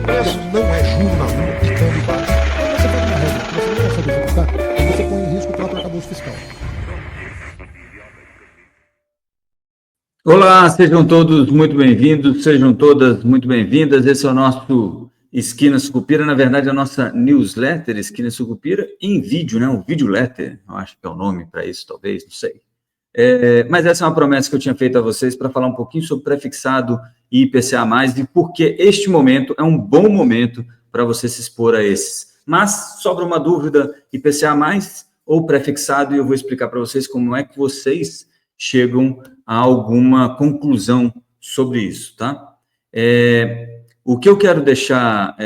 Preço não é juro na rua, câmbio baixo. Quando você faz uma regra que você não consegue executar, aí você põe em risco o próprio arcabouço fiscal. Olá, sejam todos muito bem-vindos, sejam todas muito bem-vindas. Esse é o nosso Esquina Sucupira, na verdade, a nossa newsletter Esquina Sucupira em vídeo, né? Um videoletter, eu acho que é o nome para isso, talvez, não sei. Mas essa é uma promessa que eu tinha feito a vocês para falar um pouquinho sobre prefixado e IPCA+, e porque este momento é um bom momento para você se expor a esses. Mas sobra uma dúvida, IPCA+, ou prefixado, e eu vou explicar para vocês como é que vocês chegam a alguma conclusão sobre isso, tá? O que eu quero deixar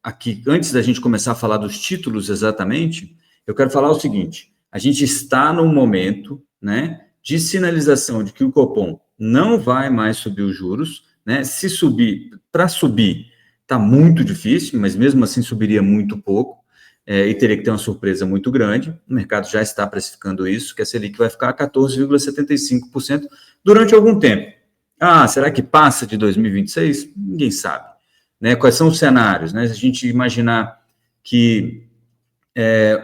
aqui, antes da gente começar a falar dos títulos exatamente, eu quero falar o seguinte: a gente está num momento, né, de sinalização de que o Copom não vai mais subir os juros, né? Se subir, para subir, está muito difícil, mas mesmo assim subiria muito pouco, e teria que ter uma surpresa muito grande. O mercado já está precificando isso, que a Selic vai ficar a 14,75% durante algum tempo. Será que passa de 2026? Ninguém sabe. Né? Quais são os cenários? Né? Se a gente imaginar que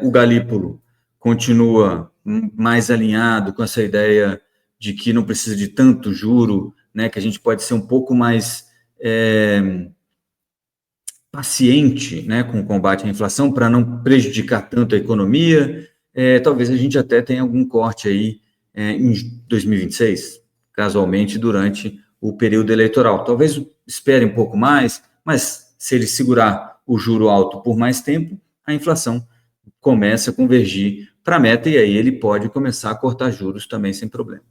o Galípolo continua mais alinhado com essa ideia de que não precisa de tanto juro, né? Que a gente pode ser um pouco mais paciente, né, com o combate à inflação para não prejudicar tanto a economia. Talvez a gente até tenha algum corte aí em 2026, casualmente durante o período eleitoral. Talvez espere um pouco mais, mas se ele segurar o juro alto por mais tempo, a inflação começa a convergir para a meta e aí ele pode começar a cortar juros também sem problema.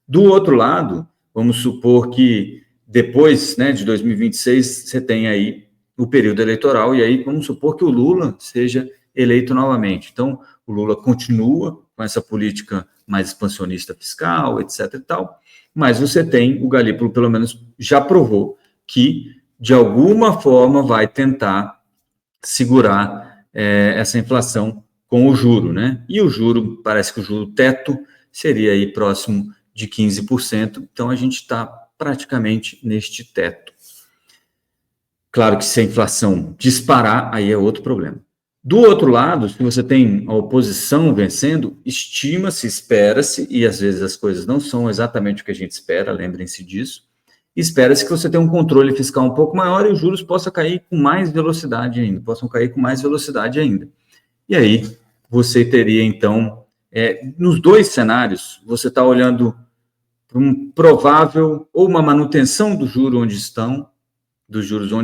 Do outro lado, vamos supor que depois, né, de 2026 você tem aí o período eleitoral, e aí vamos supor que o Lula seja eleito novamente. Então, o Lula continua com essa política mais expansionista fiscal, etc. e tal, mas você tem, o Galípolo pelo menos já provou que, de alguma forma, vai tentar segurar essa inflação com o juro, né? E o juro, parece que o juro teto seria aí próximo de 15%, então a gente está praticamente neste teto. Claro que se a inflação disparar, aí é outro problema. Do outro lado, se você tem a oposição vencendo, estima-se, espera-se, e às vezes as coisas não são exatamente o que a gente espera, lembrem-se disso, espera-se que você tenha um controle fiscal um pouco maior e os juros possam cair com mais velocidade ainda, E aí, você teria, então, nos dois cenários, você está olhando para um provável, ou uma manutenção dos juros onde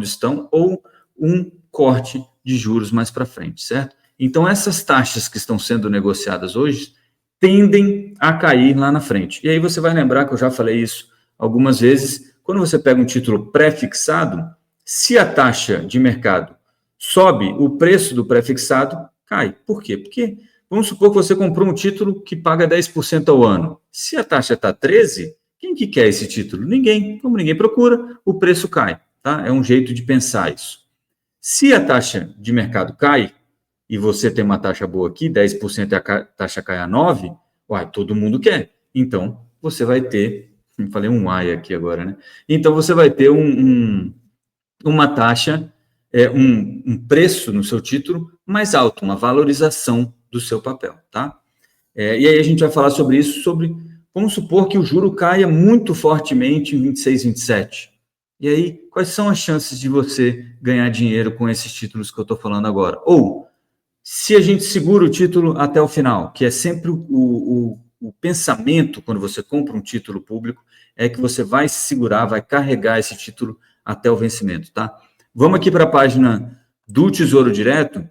estão, ou um corte de juros mais para frente, certo? Então, essas taxas que estão sendo negociadas hoje tendem a cair lá na frente. E aí você vai lembrar que eu já falei isso algumas vezes, quando você pega um título pré-fixado, se a taxa de mercado sobe, o preço do pré-fixado cai. Por quê? Porque vamos supor que você comprou um título que paga 10% ao ano. Se a taxa está 13%, quem que quer esse título? Ninguém. Como ninguém procura, o preço cai. Tá? É um jeito de pensar isso. Se a taxa de mercado cai, e você tem uma taxa boa aqui, 10% e a taxa cai a 9%, todo mundo quer. Então, você vai ter, falei um ai aqui agora, né? Então, você vai ter uma taxa, um preço no seu título mais alto, uma valorização do seu papel, tá? E aí a gente vai falar sobre isso, vamos supor que o juro caia muito fortemente em 26, 27. E aí, quais são as chances de você ganhar dinheiro com esses títulos que eu estou falando agora? Ou, se a gente segura o título até o final, que é sempre o pensamento quando você compra um título público, é que você vai segurar, vai carregar esse título até o vencimento, tá? Vamos aqui para a página do Tesouro Direto,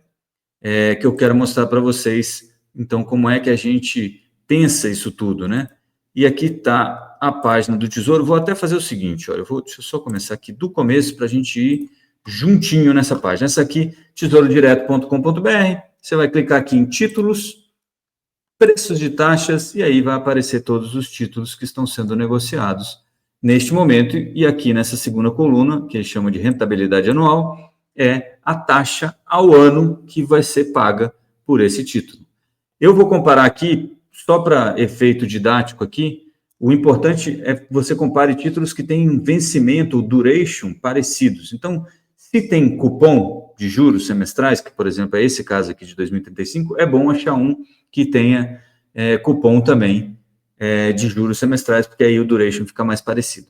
que eu quero mostrar para vocês, então, como é que a gente pensa isso tudo, né? E aqui está a página do Tesouro. Vou até fazer o seguinte, olha, deixa eu só começar aqui do começo para a gente ir juntinho nessa página. Essa aqui, tesourodireto.com.br, você vai clicar aqui em títulos, preços de taxas, e aí vai aparecer todos os títulos que estão sendo negociados neste momento. E aqui nessa segunda coluna, que chama de rentabilidade anual, é a taxa ao ano que vai ser paga por esse título. Eu vou comparar aqui, só para efeito didático aqui, o importante é que você compare títulos que têm vencimento ou duration parecidos. Então, Se tem cupom de juros semestrais, que, por exemplo, é esse caso aqui de 2035, é bom achar um que tenha cupom também de juros semestrais, porque aí o duration fica mais parecido.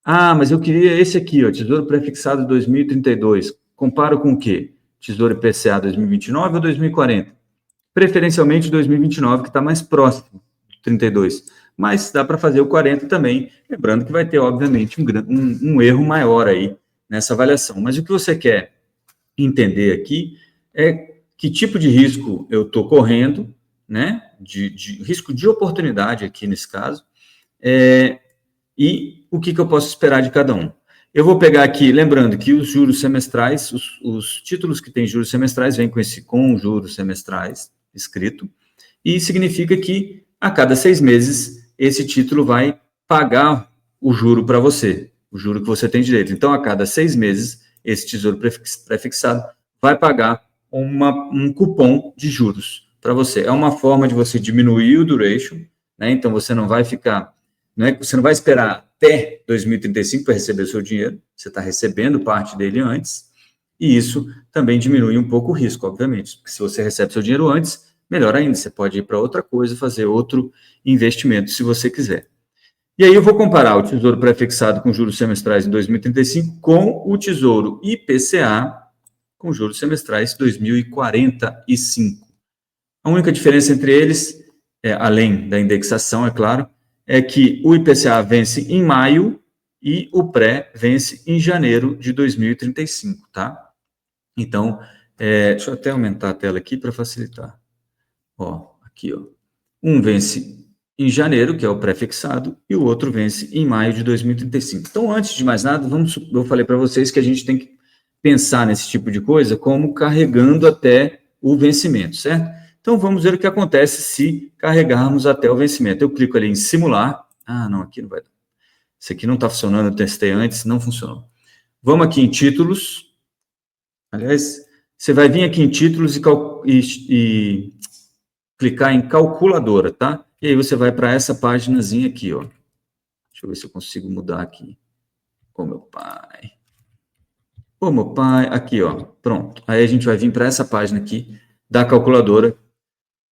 Ah, mas eu queria esse aqui, ó, Tesouro Prefixado 2032. Comparo com o quê? Tesouro IPCA 2029 ou 2040? Preferencialmente 2029, que está mais próximo do 32. Mas dá para fazer o 40 também, lembrando que vai ter, obviamente, um erro maior aí nessa avaliação. Mas o que você quer entender aqui é que tipo de risco eu estou correndo, né? De risco de oportunidade aqui nesse caso, e o que eu posso esperar de cada um. Eu vou pegar aqui, lembrando que os juros semestrais, os títulos que têm juros semestrais vêm com juros semestrais escrito, e significa que a cada 6 meses esse título vai pagar o juro para você, o juro que você tem direito. Então, a cada 6 meses, esse tesouro prefixado vai pagar um cupom de juros para você. É uma forma de você diminuir o duration, né? Então, você não vai ficar, você não vai esperar até 2035 para receber o seu dinheiro, você está recebendo parte dele antes, e isso também diminui um pouco o risco, obviamente, porque se você recebe seu dinheiro antes, melhor ainda, você pode ir para outra coisa, fazer outro investimento, se você quiser. E aí eu vou comparar o Tesouro Prefixado com juros semestrais em 2035 com o Tesouro IPCA com juros semestrais 2045. A única diferença entre eles, além da indexação, é claro, é que o IPCA vence em maio e o pré vence em janeiro de 2035, tá? Então, deixa eu até aumentar a tela aqui para facilitar. Ó, aqui, ó. Um vence em janeiro, que é o pré-fixado, e o outro vence em maio de 2035. Então, antes de mais nada, eu falei para vocês que a gente tem que pensar nesse tipo de coisa como carregando até o vencimento, certo? Então, vamos ver o que acontece se carregarmos até o vencimento. Eu clico ali em simular. Ah, não, aqui não vai dar. Isso aqui não está funcionando, eu testei antes, não funcionou. Vamos aqui em títulos. Aliás, você vai vir aqui em títulos e clicar em calculadora, tá? E aí você vai para essa paginazinha aqui, ó. Deixa eu ver se eu consigo mudar aqui. Ô, meu pai. Ô, meu pai. Aqui, ó. Pronto. Aí a gente vai vir para essa página aqui da calculadora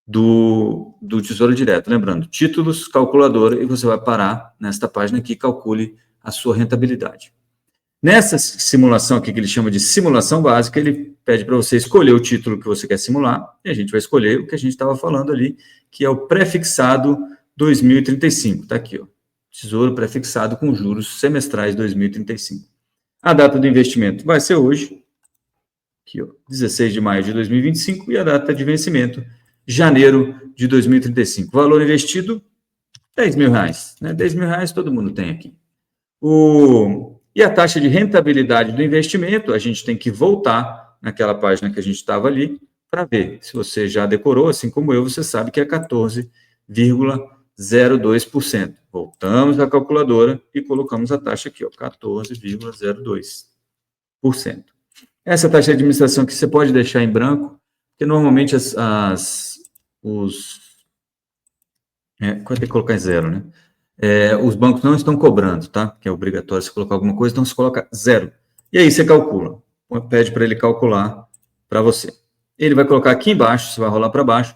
do Tesouro Direto. Lembrando, títulos, calculadora, e você vai parar nesta página aqui, calcule a sua rentabilidade. Nessa simulação aqui, que ele chama de simulação básica, ele pede para você escolher o título que você quer simular, e a gente vai escolher o que a gente estava falando ali, que é o prefixado 2035. Está aqui, ó. Tesouro prefixado com juros semestrais 2035. A data do investimento vai ser hoje, aqui, ó, 16 de maio de 2025, e a data de vencimento, janeiro de 2035. Valor investido, R$10.000, né? R$10.000 todo mundo tem aqui. E a taxa de rentabilidade do investimento, a gente tem que voltar naquela página que a gente estava ali para ver. Se você já decorou, assim como eu, você sabe que é 14,02%. Voltamos à calculadora e colocamos a taxa aqui, ó, 14,02%. Essa taxa de administração que você pode deixar em branco, porque normalmente vai ter que colocar em zero, né? Os bancos não estão cobrando, tá? Que é obrigatório você colocar alguma coisa, então você coloca zero. E aí você calcula. Pede para ele calcular para você. Ele vai colocar aqui embaixo, você vai rolar para baixo,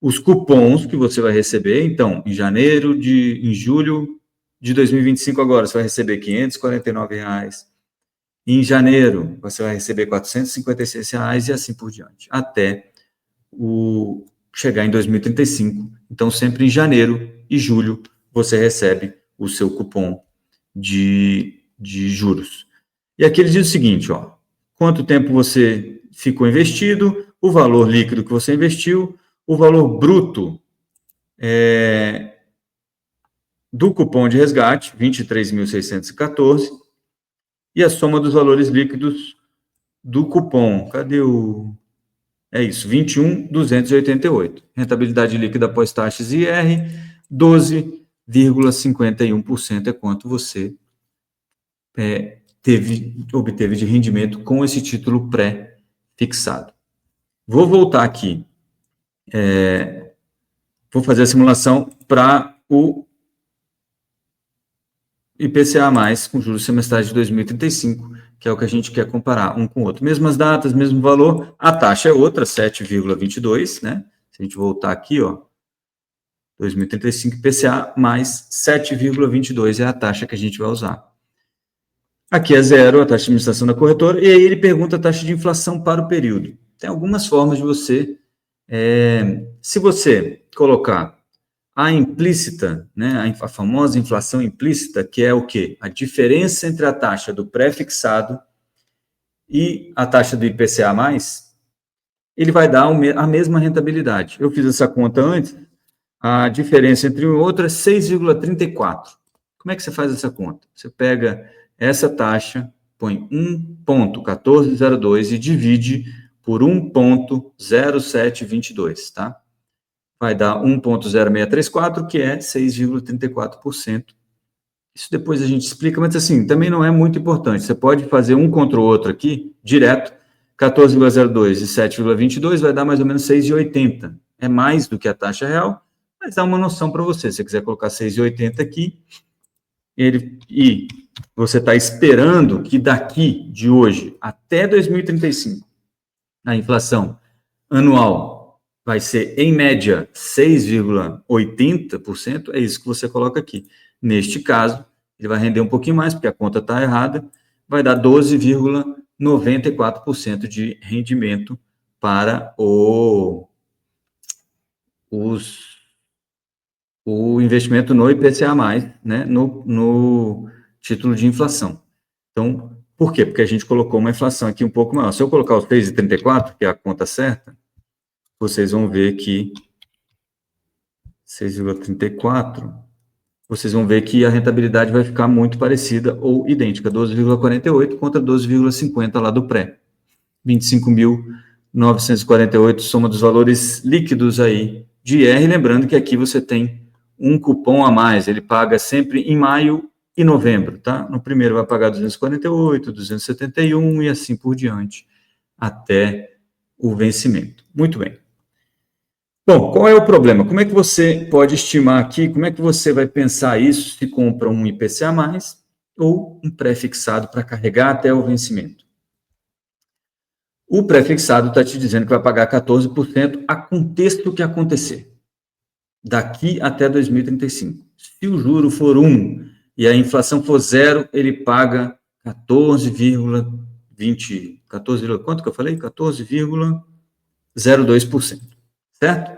os cupons que você vai receber. Então, em julho de 2025 agora, você vai receber R$549. Em janeiro, você vai receber R$456 e assim por diante. Até chegar em 2035. Então, sempre em janeiro e julho, você recebe o seu cupom de juros. E aqui ele diz o seguinte, ó, quanto tempo você ficou investido, o valor líquido que você investiu, o valor bruto do cupom de resgate, 23.614, e a soma dos valores líquidos do cupom. Cadê o... É isso, 21.288. Rentabilidade líquida após taxas e IR, 12,51% é quanto você obteve de rendimento com esse título pré-fixado. Vou voltar aqui. Vou fazer a simulação para o IPCA+, com juros semestrais de 2035, que é o que a gente quer comparar um com o outro. Mesmas datas, mesmo valor, a taxa é outra, 7,22, né? Se a gente voltar aqui, ó, 2035 IPCA mais 7,22 é a taxa que a gente vai usar. Aqui é zero, a taxa de administração da corretora, e aí ele pergunta a taxa de inflação para o período. Tem algumas formas de você, se você colocar a implícita, né, a famosa inflação implícita, que é o quê? A diferença entre a taxa do pré-fixado e a taxa do IPCA+, ele vai dar a mesma rentabilidade. Eu fiz essa conta antes, a diferença entre um e outro é 6,34. Como é que você faz essa conta? Você pega essa taxa, põe 1,1402 e divide por 1,0722, tá? Vai dar 1,0634, que é 6,34%. Isso depois a gente explica, mas assim, também não é muito importante. Você pode fazer um contra o outro aqui, direto, 14,02 e 7,22 vai dar mais ou menos 6,80. É mais do que a taxa real, mas dá uma noção para você. Se você quiser colocar 6,80 aqui, e você está esperando que daqui de hoje até 2035, a inflação anual vai ser, em média, 6,80%, é isso que você coloca aqui. Neste caso, ele vai render um pouquinho mais, porque a conta está errada, vai dar 12,94% de rendimento para o investimento no IPCA+, né, no título de inflação. Então, por quê? Porque a gente colocou uma inflação aqui um pouco maior. Se eu colocar os 6,34, que é a conta certa, vocês vão ver que 6,34, vocês vão ver que a rentabilidade vai ficar muito parecida ou idêntica, 12,48 contra 12,50 lá do pré. 25.948, soma dos valores líquidos aí de IR, lembrando que aqui você tem um cupom a mais, ele paga sempre em maio e novembro, tá? No primeiro vai pagar 248, 271 e assim por diante, até o vencimento. Muito bem. Bom, qual é o problema? Como é que você pode estimar aqui, como é que você vai pensar isso se compra um IPCA+, ou um pré-fixado para carregar até o vencimento? O pré-fixado está te dizendo que vai pagar 14%, aconteça o que acontecer, daqui até 2035. Se o juro for 1 e a inflação for 0, ele paga 14,20, quanto que eu falei? 14,02%, certo?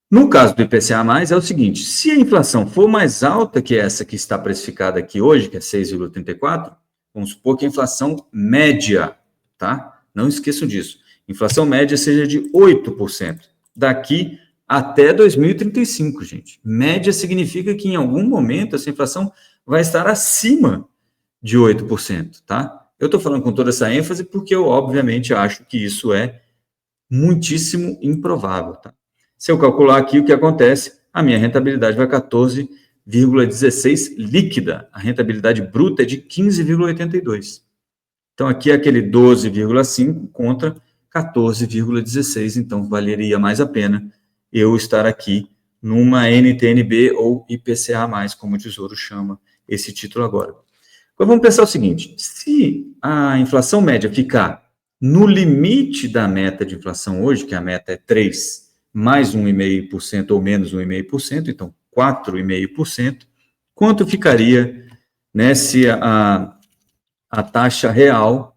No caso do IPCA+, é o seguinte, se a inflação for mais alta que essa que está precificada aqui hoje, que é 6,34, vamos supor que a inflação média, tá? Não esqueçam disso. Inflação média seja de 8%. Daqui até 2035, gente. Média significa que em algum momento essa inflação vai estar acima de 8%, tá? Eu estou falando com toda essa ênfase porque eu, obviamente, acho que isso é muitíssimo improvável, tá? Se eu calcular aqui o que acontece, a minha rentabilidade vai 14,16 líquida. A rentabilidade bruta é de 15,82. Então, aqui é aquele 12,5 contra 14,16, então valeria mais a pena eu estar aqui numa NTNB ou IPCA+, como o Tesouro chama esse título agora. Agora vamos pensar o seguinte, se a inflação média ficar no limite da meta de inflação hoje, que a meta é 3, mais 1,5% ou menos 1,5%, então 4,5%, quanto ficaria, né, se a taxa real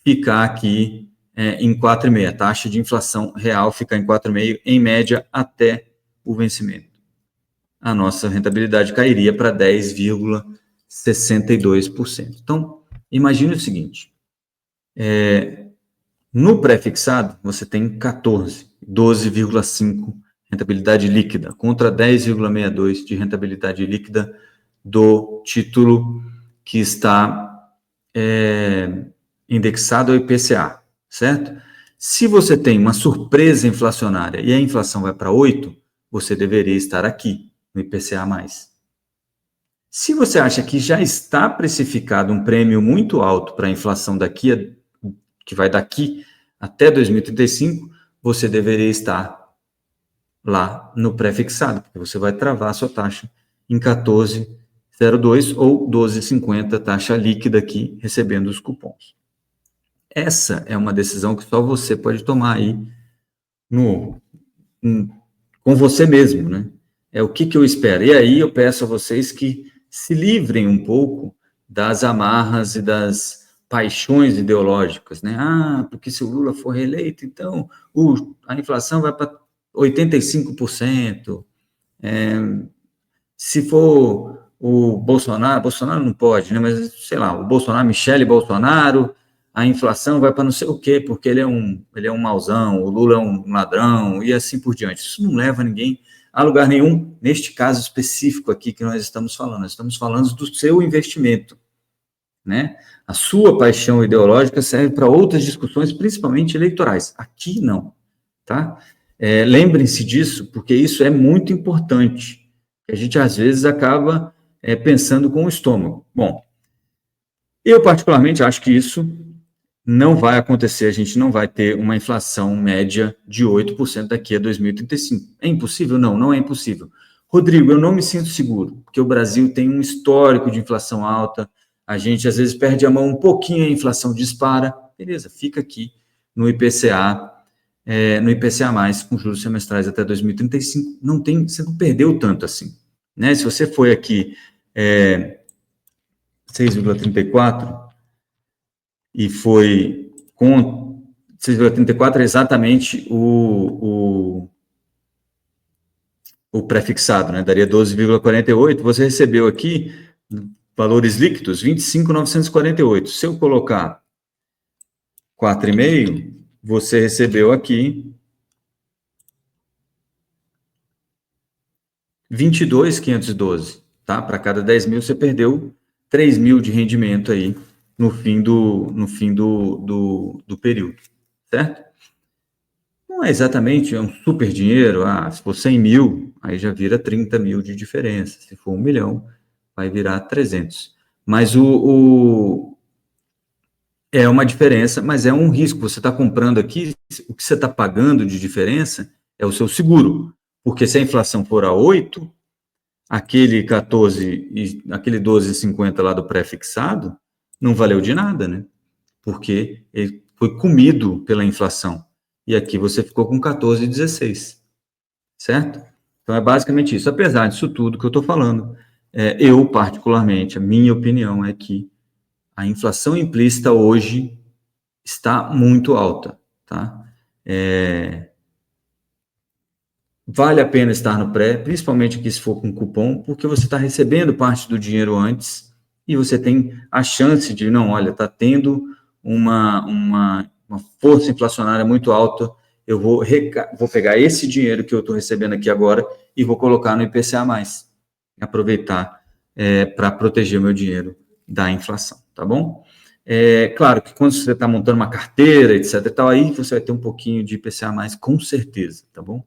ficar aqui em 4,5%, a taxa de inflação real ficar em 4,5%, em média, até o vencimento. A nossa rentabilidade cairia para 10,62%. Então, imagine o seguinte, no pré-fixado, você tem 12,5% rentabilidade líquida, contra 10,62% de rentabilidade líquida do título que está indexado ao IPCA, certo? Se você tem uma surpresa inflacionária e a inflação vai para 8%, você deveria estar aqui, no IPCA+. Se você acha que já está precificado um prêmio muito alto para a inflação que vai daqui até 2035, você deveria estar lá no pré-fixado, porque você vai travar a sua taxa em 14,62. 0,2 ou 12,50 taxa líquida aqui, recebendo os cupons. Essa é uma decisão que só você pode tomar aí com você mesmo, né? É o que eu espero. E aí eu peço a vocês que se livrem um pouco das amarras e das paixões ideológicas, né? Porque se o Lula for reeleito, então a inflação vai para 85%. Se for o Bolsonaro não pode, né? Mas, sei lá, o Bolsonaro, Michele Bolsonaro, a inflação vai para não sei o quê, porque ele é um mauzão, o Lula é um ladrão, e assim por diante. Isso não leva ninguém a lugar nenhum, neste caso específico aqui que nós estamos falando. Nós estamos falando do seu investimento, né? A sua paixão ideológica serve para outras discussões, principalmente eleitorais. Aqui não, tá? Lembrem-se disso, porque isso é muito importante. A gente, às vezes, acaba pensando com o estômago. Bom, eu, particularmente, acho que isso não vai acontecer. A gente não vai ter uma inflação média de 8% daqui a 2035. É impossível? Não, não é impossível. Rodrigo, eu não me sinto seguro, porque o Brasil tem um histórico de inflação alta, a gente, às vezes, perde a mão um pouquinho, a inflação dispara. Beleza, fica aqui no IPCA, com juros semestrais até 2035, você não perdeu tanto assim, né? Se você foi aqui 6,34 e foi com 6,34 é exatamente o pré-fixado, né? Daria 12,48, você recebeu aqui valores líquidos, 25.948. Se eu colocar 4,5, você recebeu aqui 22.512, tá? Para cada 10 mil, você perdeu 3 mil de rendimento aí no fim do período, certo? Não é exatamente um super dinheiro, se for 100 mil, aí já vira 30 mil de diferença. Se for 1 milhão, vai virar 300. Mas é uma diferença, mas é um risco. Você está comprando aqui, o que você está pagando de diferença é o seu seguro. Porque se a inflação for a 8, aquele 14 e aquele 12,50 lá do pré-fixado não valeu de nada, né? Porque ele foi comido pela inflação. E aqui você ficou com 14,16, certo? Então é basicamente isso. Apesar disso tudo que eu estou falando, eu particularmente, a minha opinião é que a inflação implícita hoje está muito alta, tá? Vale a pena estar no pré, principalmente aqui se for com cupom, porque você está recebendo parte do dinheiro antes e você tem a chance de, olha, está tendo uma força inflacionária muito alta, eu vou pegar esse dinheiro que eu estou recebendo aqui agora e vou colocar no IPCA+, aproveitar para proteger o meu dinheiro da inflação, tá bom? Claro que quando você está montando uma carteira, etc e tal, aí você vai ter um pouquinho de IPCA+, com certeza, tá bom?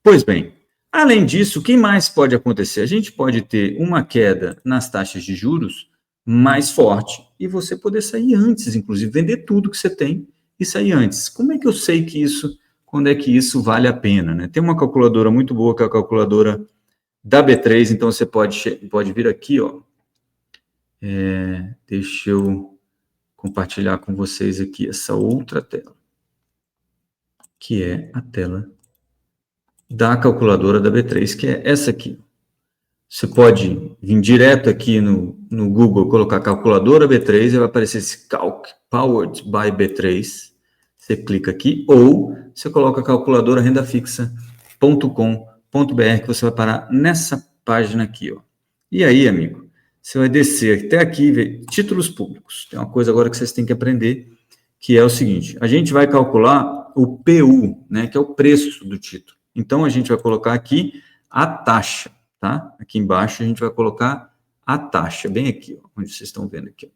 Pois bem, além disso, o que mais pode acontecer? A gente pode ter uma queda nas taxas de juros mais forte e você poder sair antes, inclusive vender tudo que você tem e sair antes. Como é que eu sei quando é que isso vale a pena, né? Tem uma calculadora muito boa, que é a calculadora da B3, então você pode vir aqui, ó. Deixa eu compartilhar com vocês aqui essa outra tela, que é a tela da calculadora da B3, que é essa aqui. Você pode vir direto aqui no Google, colocar calculadora B3, e vai aparecer esse Calc Powered by B3. Você clica aqui, ou você coloca calculadorarendafixa.com.br, que você vai parar nessa página aqui, ó. E aí, amigo, você vai descer até aqui e ver títulos públicos. Tem uma coisa agora que vocês têm que aprender, que é o seguinte: a gente vai calcular o PU, né, que é o preço do título. Então, a gente vai colocar aqui a taxa, tá? Aqui embaixo a gente vai colocar a taxa, bem aqui, ó, onde vocês estão vendo aqui, ó.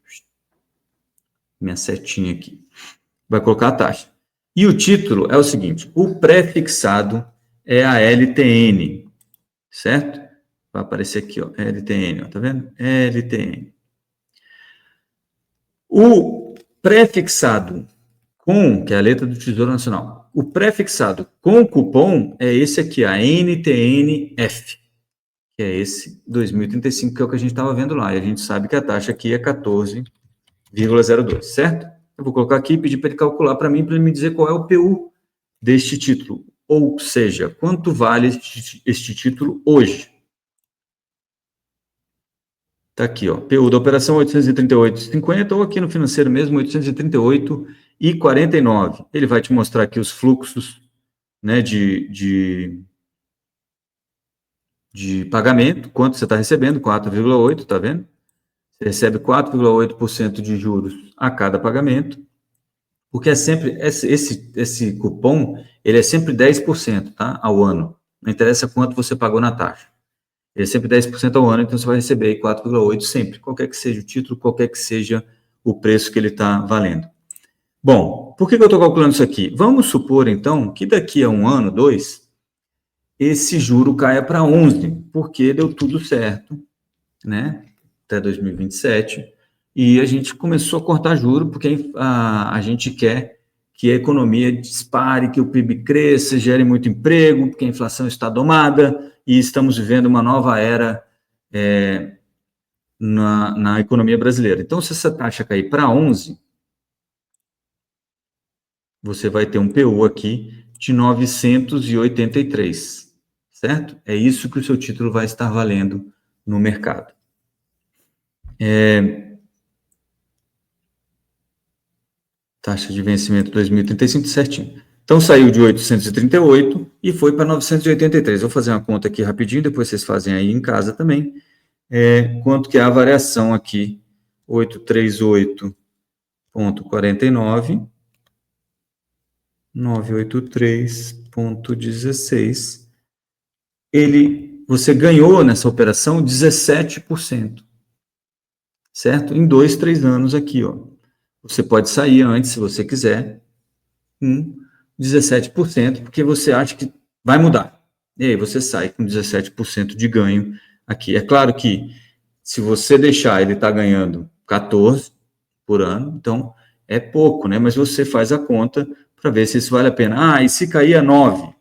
Minha setinha aqui. Vai colocar a taxa. E o título é o seguinte: o pré-fixado é a LTN, certo? Vai aparecer aqui, ó, LTN, ó, tá vendo? LTN. O pré-fixado que é a letra do Tesouro Nacional, o pré-fixado com cupom é esse aqui, a NTNF, que é esse 2035, que é o que a gente estava vendo lá, e a gente sabe que a taxa aqui é 14,02, certo? Eu vou colocar aqui e pedir para ele calcular para mim, para ele me dizer qual é o PU deste título, ou seja, quanto vale este título hoje. Está aqui, ó, PU da operação 838,50, ou aqui no financeiro mesmo, 838,49. Ele vai te mostrar aqui os fluxos, né, de pagamento, quanto você está recebendo, 4,8, tá vendo? Você recebe 4,8% de juros a cada pagamento, porque é sempre, esse cupom, ele é sempre 10%, tá, ao ano. Não interessa quanto você pagou na taxa. Ele é sempre 10% ao ano, então você vai receber aí 4,8 sempre, qualquer que seja o título, qualquer que seja o preço que ele está valendo. Bom, por que eu estou calculando isso aqui? Vamos supor, então, que daqui a um ano, 2, esse juro caia para 11, porque deu tudo certo, né, até 2027, e a gente começou a cortar juro, porque a gente quer que a economia dispare, que o PIB cresça, gere muito emprego, porque a inflação está domada, e estamos vivendo uma nova era na economia brasileira. Então, se essa taxa cair para 11, você vai ter um PU aqui de 983, certo? É isso que o seu título vai estar valendo no mercado. Taxa de vencimento 2035, certinho. Então, saiu de 838 e foi para 983. Vou fazer uma conta aqui rapidinho, depois vocês fazem aí em casa também. Quanto que é a variação aqui? 838,49, 983,16. Você ganhou nessa operação 17%, certo? Em 2, 3 anos aqui, ó. Você pode sair antes, se você quiser, com 17%, porque você acha que vai mudar. E aí você sai com 17% de ganho aqui. É claro que, se você deixar ele estar ganhando 14 por ano, então é pouco, né? Mas você faz a conta para ver se isso vale a pena. E se cair a 9?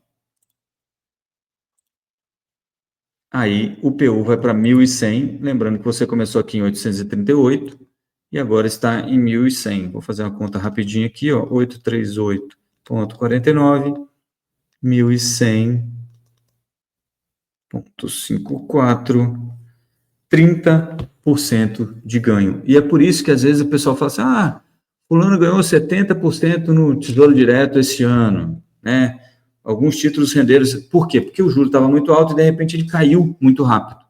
Aí o PU vai para 1.100, lembrando que você começou aqui em 838 e agora está em 1.100. Vou fazer uma conta rapidinho aqui, ó, 838,49, 1.100,54, 30% de ganho. E é por isso que às vezes o pessoal fala assim, fulano ganhou 70% no Tesouro Direto esse ano, né? Alguns títulos renderam. Por quê? Porque o juro estava muito alto e, de repente, ele caiu muito rápido,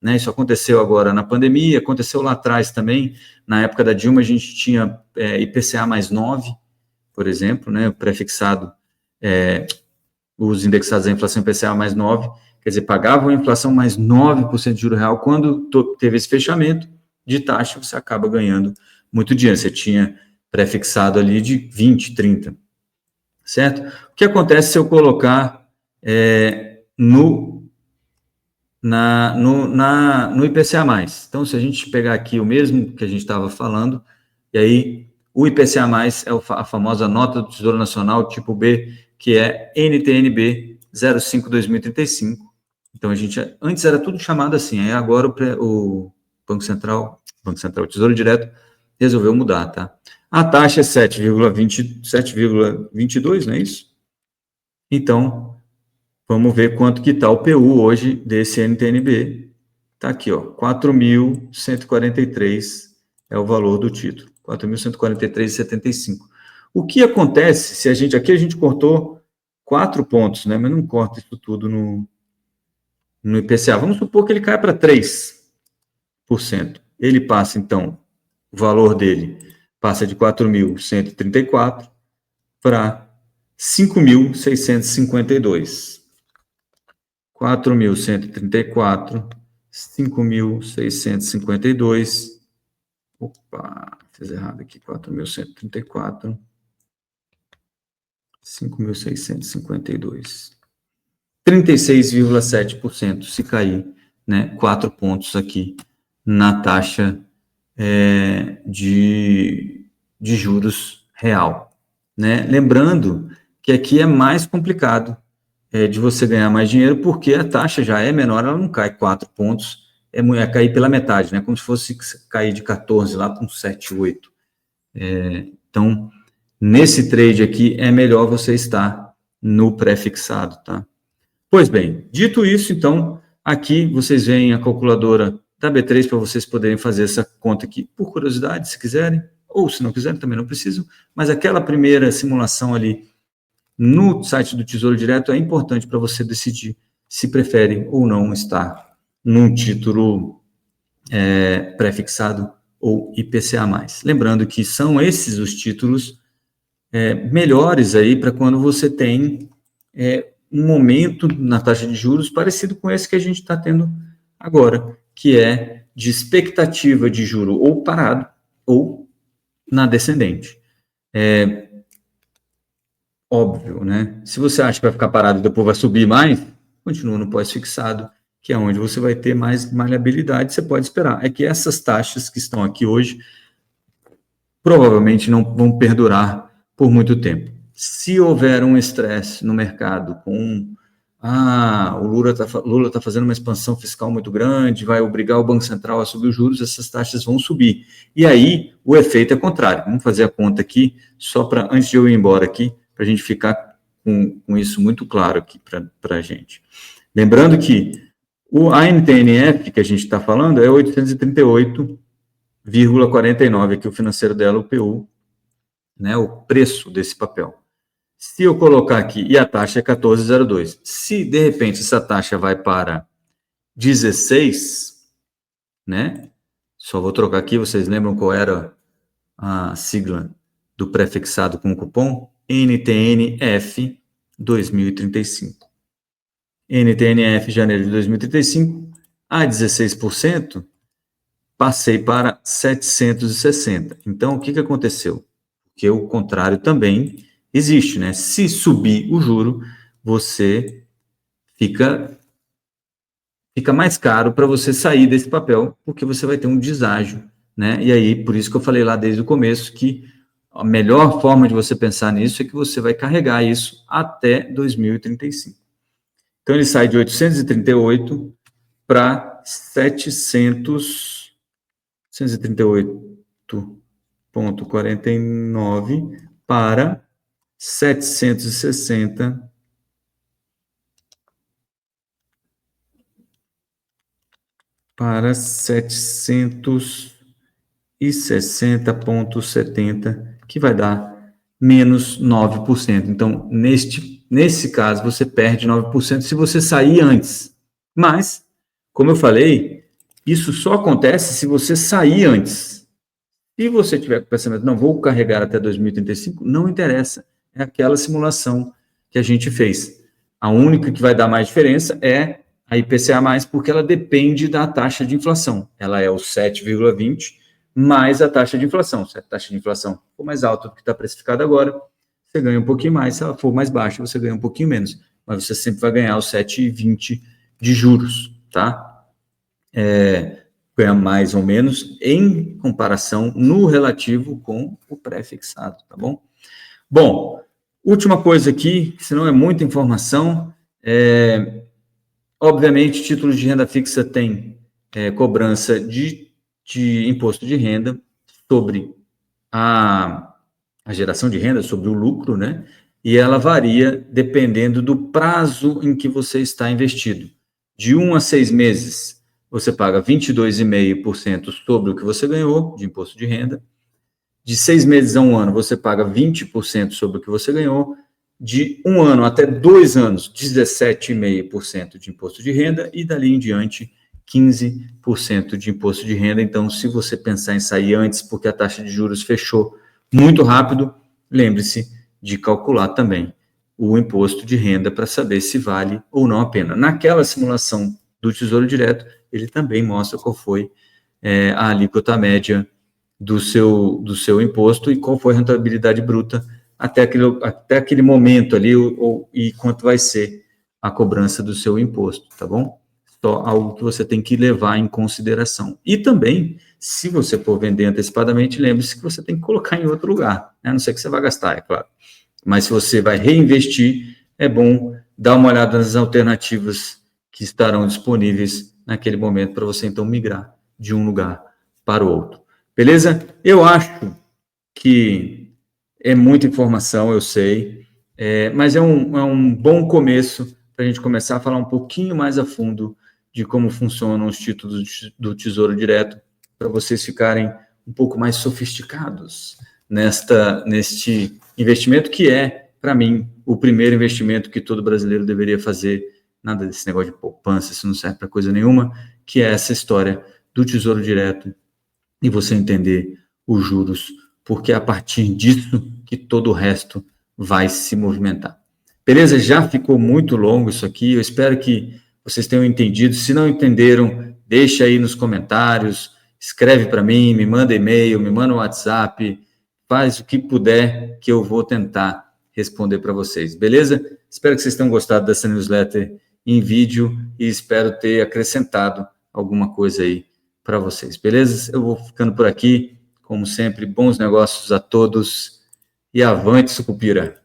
né? Isso aconteceu agora na pandemia, aconteceu lá atrás também. Na época da Dilma, a gente tinha IPCA mais 9, por exemplo, né? O prefixado, os indexados à inflação IPCA mais 9, quer dizer, pagavam a inflação mais 9% de juro real. Quando teve esse fechamento de taxa, você acaba ganhando muito dinheiro. Você tinha prefixado ali de 20, 30. Certo? O que acontece se eu colocar no IPCA+. Então, se a gente pegar aqui o mesmo que a gente estava falando, e aí o IPCA+, é a famosa nota do Tesouro Nacional, tipo B, que é NTN-B 05/2035. Então, antes era tudo chamado assim, aí agora o Banco Central, o Tesouro Direto, resolveu mudar, tá? A taxa é 7,22, não é isso? Então, vamos ver quanto que está o PU hoje desse NTN-B. Está aqui, ó, 4.143 é o valor do título, 4.143,75. O que acontece se aqui a gente cortou 4 pontos, né? Mas não corta isso tudo no IPCA. Vamos supor que ele caia para 3%. Ele passa, então, o valor dele passa de 4.134 para 5.652. 4.134, 5.652. Opa, fiz errado aqui. 4.134, 5.652. 36,7% se cair, né? 4 pontos aqui na taxa de juros real, né? Lembrando que aqui é mais complicado de você ganhar mais dinheiro, porque a taxa já é menor, ela não cai 4 pontos, é cair pela metade, né? Como se fosse cair de 14 lá para um 7, 8. Então, nesse trade aqui, é melhor você estar no pré-fixado, tá? Pois bem, dito isso, então, aqui vocês veem a calculadora da B3 para vocês poderem fazer essa conta aqui, por curiosidade, se quiserem, ou se não quiserem, também não precisam, mas aquela primeira simulação ali no site do Tesouro Direto é importante para você decidir se prefere ou não estar num título pré-fixado ou IPCA+. Lembrando que são esses os títulos melhores aí para quando você tem um momento na taxa de juros parecido com esse que a gente está tendo agora, que é de expectativa de juro ou parado ou na descendente. Óbvio, né? Se você acha que vai ficar parado e depois vai subir mais, continua no pós-fixado, que é onde você vai ter mais maleabilidade, você pode esperar. É que essas taxas que estão aqui hoje provavelmente não vão perdurar por muito tempo. Se houver um estresse no mercado com o Lula está fazendo uma expansão fiscal muito grande, vai obrigar o Banco Central a subir os juros, essas taxas vão subir. E aí o efeito é contrário. Vamos fazer a conta aqui, só para, antes de eu ir embora aqui, para a gente ficar com isso muito claro aqui para a gente. Lembrando que o ANTNF que a gente está falando é 838,49, aqui o financeiro dela, o PU, né, o preço desse papel. Se eu colocar aqui, e a taxa é 14,02, se de repente essa taxa vai para 16, né, só vou trocar aqui, vocês lembram qual era a sigla do pré-fixado com o cupom? NTNF 2035. NTNF janeiro de 2035, a 16%, passei para 760. Então, o que aconteceu? Porque o contrário também existe, né? Se subir o juro, você fica mais caro para você sair desse papel, porque você vai ter um deságio, né? E aí, por isso que eu falei lá desde o começo que a melhor forma de você pensar nisso é que você vai carregar isso até 2035. Então, ele sai de 838 para 738,49 para 760 para 760,70, que vai dar menos 9%. Então, nesse caso, você perde 9% se você sair antes. Mas, como eu falei, isso só acontece se você sair antes. Se você tiver com o pensamento, não, vou carregar até 2035, não interessa. É aquela simulação que a gente fez. A única que vai dar mais diferença é a IPCA+, porque ela depende da taxa de inflação. Ela é o 7,20 mais a taxa de inflação. Se a taxa de inflação for mais alta do que está precificada agora, você ganha um pouquinho mais. Se ela for mais baixa, você ganha um pouquinho menos. Mas você sempre vai ganhar os 7,20 de juros, tá? Ganha mais ou menos em comparação no relativo com o pré-fixado, tá bom? Bom, última coisa aqui, senão é muita informação, obviamente, títulos de renda fixa têm cobrança de imposto de renda sobre a geração de renda, sobre o lucro, né? E ela varia dependendo do prazo em que você está investido. De 1 a 6 meses, você paga 22,5% sobre o que você ganhou de imposto de renda. De 6 meses a 1 ano, você paga 20% sobre o que você ganhou. De 1 ano até 2 anos, 17,5% de imposto de renda. E dali em diante, 15% de imposto de renda. Então, se você pensar em sair antes, porque a taxa de juros fechou muito rápido, lembre-se de calcular também o imposto de renda para saber se vale ou não a pena. Naquela simulação do Tesouro Direto, ele também mostra qual foi a alíquota média do seu imposto e qual foi a rentabilidade bruta até aquele momento ali e quanto vai ser a cobrança do seu imposto, tá bom? Só algo que você tem que levar em consideração. E também, se você for vender antecipadamente, lembre-se que você tem que colocar em outro lugar, né? A não ser que você vá gastar, é claro. Mas se você vai reinvestir, é bom dá uma olhada nas alternativas que estarão disponíveis naquele momento para você, então, migrar de um lugar para o outro. Beleza? Eu acho que é muita informação, eu sei, mas é um bom começo para a gente começar a falar um pouquinho mais a fundo de como funcionam os títulos do Tesouro Direto, para vocês ficarem um pouco mais sofisticados neste investimento, que é, para mim, o primeiro investimento que todo brasileiro deveria fazer. Nada desse negócio de poupança, isso não serve para coisa nenhuma, que é essa história do Tesouro Direto e você entender os juros, porque é a partir disso que todo o resto vai se movimentar. Beleza? Já ficou muito longo isso aqui, eu espero que vocês tenham entendido. Se não entenderam, deixa aí nos comentários, escreve para mim, me manda e-mail, me manda um WhatsApp, faz o que puder que eu vou tentar responder para vocês, beleza? Espero que vocês tenham gostado dessa newsletter em vídeo e espero ter acrescentado alguma coisa aí para vocês, beleza? Eu vou ficando por aqui, como sempre, bons negócios a todos e avante, Sucupira!